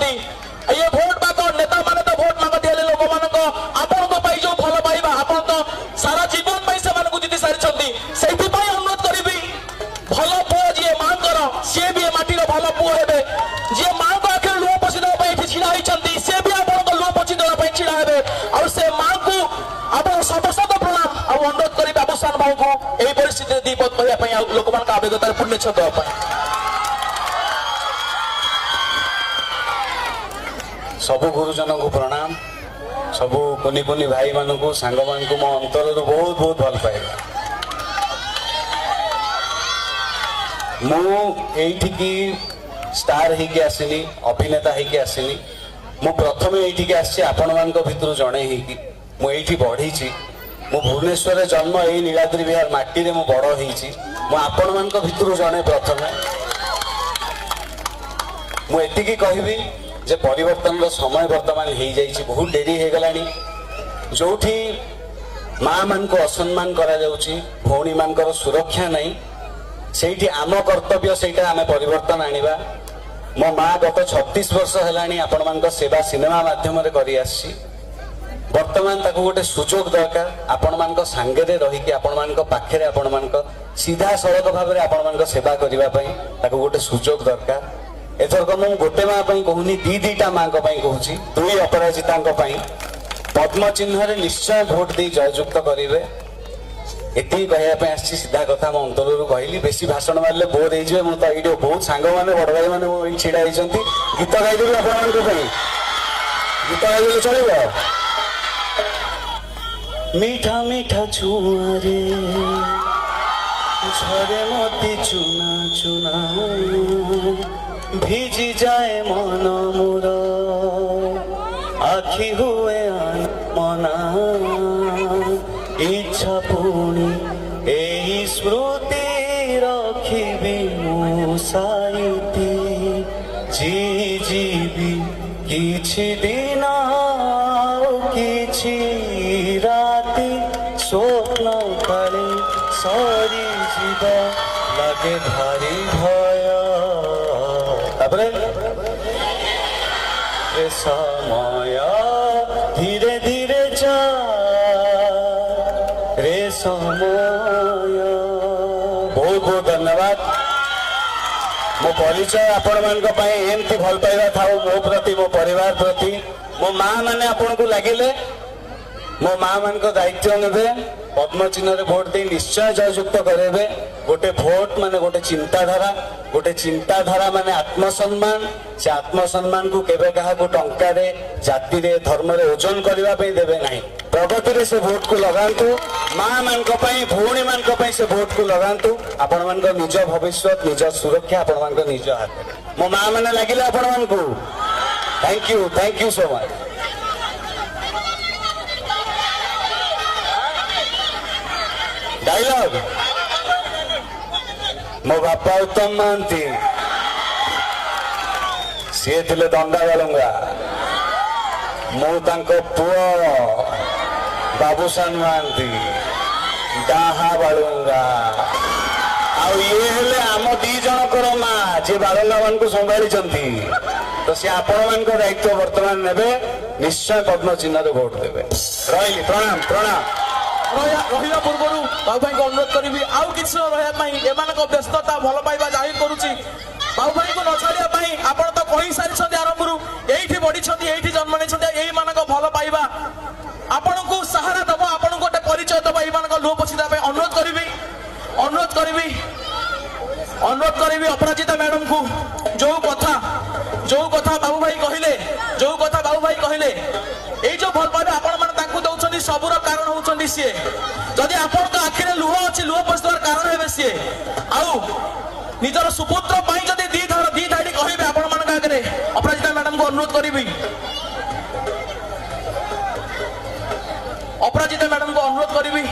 पाइछंती ये भोट बाको नेता माने तो भोट मागती हेले लोक मान को आपण को पाई जो भल पाइबा आपण तो सारा जीवन पाई से मान को जिति सारिछंती सेति पाई अनुरोध करिबी भल पुओ जे मां कर से भी माटी रो भल पुओ हेबे जे मां को आखे लुह पोछि दवा पाई छिड़ा हिचंती से भी आपण को लुह पोछि दवा पाई छिड़ा हेबे और से मां को आपण सबसत प्रणाम आ अनुरोध करी बाबूसान भाऊ को एई परिस्थिति दीपत कहया पई लोक मान का आवेगतार पुण्य छदवा पाई सबु गुरुजन को प्रणाम सबु कुनी कुनी भाई मान को सांग मान को मो अंतर बहुत बहुत भल पाइबा मु एठी की स्टार ही के आसिनी अभिनेता ही के आसिनी मु प्रथम एठी के आसी आपण मान को भितर जणे ही की मु एठी बढ़ी छी मु भुवनेश्वर जन्म एई नीलाद्री विहार माटी रे मु बड़ ही छी मु आपण मान को भितर जणे प्रथम मु एठी की कहबी जे परिवर्तन समय वर्तमान हो जाइए बहुत डेरी हो गलानी जो माँ मान को असम्मान करा जाउची भौणी मान सुरक्षा नहीं से आम कर्तव्य से आम परिवर्तन आनिबा मो माँ गत 36 वर्ष है आपण मान सेवा सिनेमा माध्यम करी आसी वर्तमान ताको गोटे सुजोग दरकार आपण मान सांगे रही आपण मान पाखे आपण मान सीधा सड़क भाव में आपण मान सेवा करने ताको गोटे सुजोग दरकार एथरक मु गोटे माँ कहूनी दीटा माँ कहूँ दुई अपराजिता पद्म चिन्ह निश्चय भोट दे जययुक्त करेंगे एति कहवाई आसी सीधा कथा मो अंतर कहली बेसी भाषण मारे बोर हो मुझे ये बहुत सांग मैंने बड़ भाई मैंने छिड़ा होती गीत गाईदेवी आप गीत गाईदेवी चलो मीठा मीठा छुआरे झरे मोती चुना चुना ভিজি যায় মন মোর আখি হুয়ে মনা ইচ্ছা পুনি এই স্মৃতি রখিবি মো সাইতি জি জিবি কিছু দিন কিছু রাতি স্বপ্ন কালে সরি ଯିବା লাগে ভারী ভয় समय धीरे धीरे जा रे समय बहुत बहुत धन्यवाद मो परिचय आपण मान एमती भल पाइबा था मो प्रति मो परिवार प्रति मो माँ मैंने आपण को लगिले मो माँ मान दायित्व ने पद्म चिन्ह भोट दे निश्चय जययुक्त करेबे गोटे भोट माने गोटे चिंताधारा माने आत्मसम्मान से आत्मसम्मान को केबे कहा को टंका रे जाति रे धर्म रे ओजन करबा पे देबे नहीं प्रगति रे से भोट को लगांतु माँ मान को पई भौणी मान को पई से भोट को लगांतु आपण मान को निज भविष्य निज सुरक्षा आपण मान को निज हाथ मो माँ माने लागिले आपण मान को thank you so much dialogue मो बापा उत्तम महांती सी थे दंडा बालुंगा मु पुओ बाबूसान महांती डाहा बालुंगा ये आम दी जनकर माँ जी बालुंगा मान को संभाली तो सी आपण मान दायित्व वर्तमान ने निश्चय पद्म चिन्ह भोट देवे रही प्रणाम प्रणाम रहा पूर्व बाबू भाई को अनुरोध करी आउ कि रहा व्यस्तता भल पाइबा जाहिर करुच्ची बाबू भाई को न छाड़ा आप तो कही सारी आरंभ ये बढ़ी ये जन्म नहीं मान भल पाइबा आपण को सहारा दब आपण गोटे परिचय दब ये लुह पोछा अनुरोध करी अपराजिता मैडम को जो कथा बाबू भाई कहले ये जो भल पाइबा आपण मैंने सबूर कारण होती सी जदि आपण आखिरे लुह अच्छी लुह पोषार कारण हे सी आउ निजर सुपुत्र जदि दी धाड़ी कहे आपण मान आगे अपराजिता मैडम को अनुरोध करी अपराजिता मैडम को अनुरोध करी